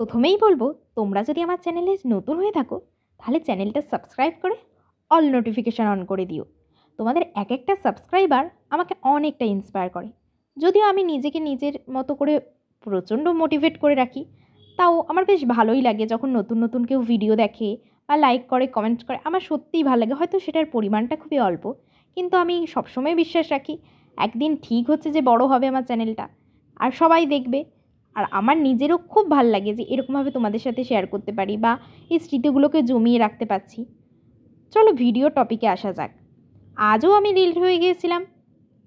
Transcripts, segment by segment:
প্রথমেই বলবো, তোমরা যদি আমার চ্যানেলে নতুন হয়ে থাকো তাহলে চ্যানেলটা সাবস্ক্রাইব করে অল নোটিফিকেশান অন করে দিও। তোমাদের এক একটা সাবস্ক্রাইবার আমাকে অনেকটা ইন্সপায়ার করে। যদিও আমি নিজেকে নিজের মতো করে প্রচণ্ড মোটিভেট করে রাখি, তাও আমার বেশ ভালোই লাগে যখন নতুন নতুন কেউ ভিডিও দেখে বা লাইক করে, কমেন্ট করে। আমার সত্যিই ভালো লাগে। হয়তো সেটার পরিমাণটা খুবই অল্প, কিন্তু আমি সবসময় বিশ্বাস রাখি একদিন ঠিক হচ্ছে যে বড় হবে আমার চ্যানেলটা, আর সবাই দেখবে। আর আমার নিজেরও খুব ভাল লাগে যে এরকমভাবে তোমাদের সাথে শেয়ার করতে পারি বা এই স্মৃতিগুলোকে জমিয়ে রাখতে পারছি। চলো ভিডিও টপিকে আসা যাক। আজও আমি লেট হয়ে গিয়েছিলাম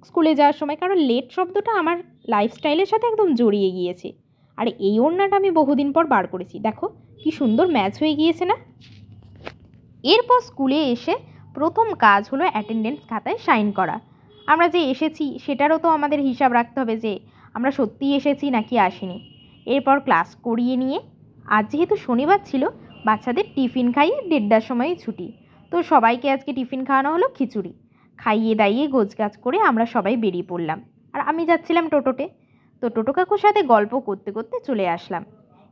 স্কুলে যাওয়ার সময়, কারণ লেট শব্দটা আমার লাইফস্টাইলের সাথে একদম জড়িয়ে গিয়েছে। আর এই ওড়নাটা আমি বহুদিন পর বার করেছি, দেখো কি সুন্দর ম্যাচ হয়ে গিয়েছে না। এরপর স্কুলে এসে প্রথম কাজ হলো অ্যাটেন্ডেন্স খাতায় সাইন করা। আমরা যে এসেছি সেটারও তো আমাদের হিসাব রাখতে হবে যে আমরা সত্যিই এসেছি নাকি আসিনি। এরপর ক্লাস করিয়ে নিয়ে, আজ যেহেতু শনিবার ছিল, বাচ্চাদের টিফিন খাইয়ে 1:30টার সময় ছুটি। তো সবাইকে আজকে টিফিন খাওয়ানো হলো খিচুড়ি। খাইয়ে দাইয়ে গোছগাছ করে আমরা সবাই বেরিয়ে পড়লাম। আর আমি যাচ্ছিলাম টোটোতে। তো টোটো কাকুর সাথে গল্প করতে করতে চলে আসলাম।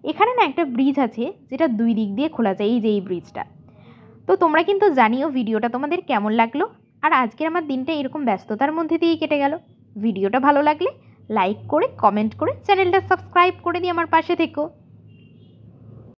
এখানে না একটা ব্রিজ আছে যেটা দুই দিক দিয়ে খোলা যায়, এই যে এই ব্রিজটা। তো তোমরা কিন্তু জানিও ভিডিওটা তোমাদের কেমন লাগলো। আর আজকের আমার দিনটা এরকম ব্যস্ততার মধ্যে দিয়েই কেটে গেল। ভিডিওটা ভালো লাগলে লাইক করে, কমেন্ট করে, চ্যানেলটা সাবস্ক্রাইব করে দিয়ে আমার পাশে থেকো।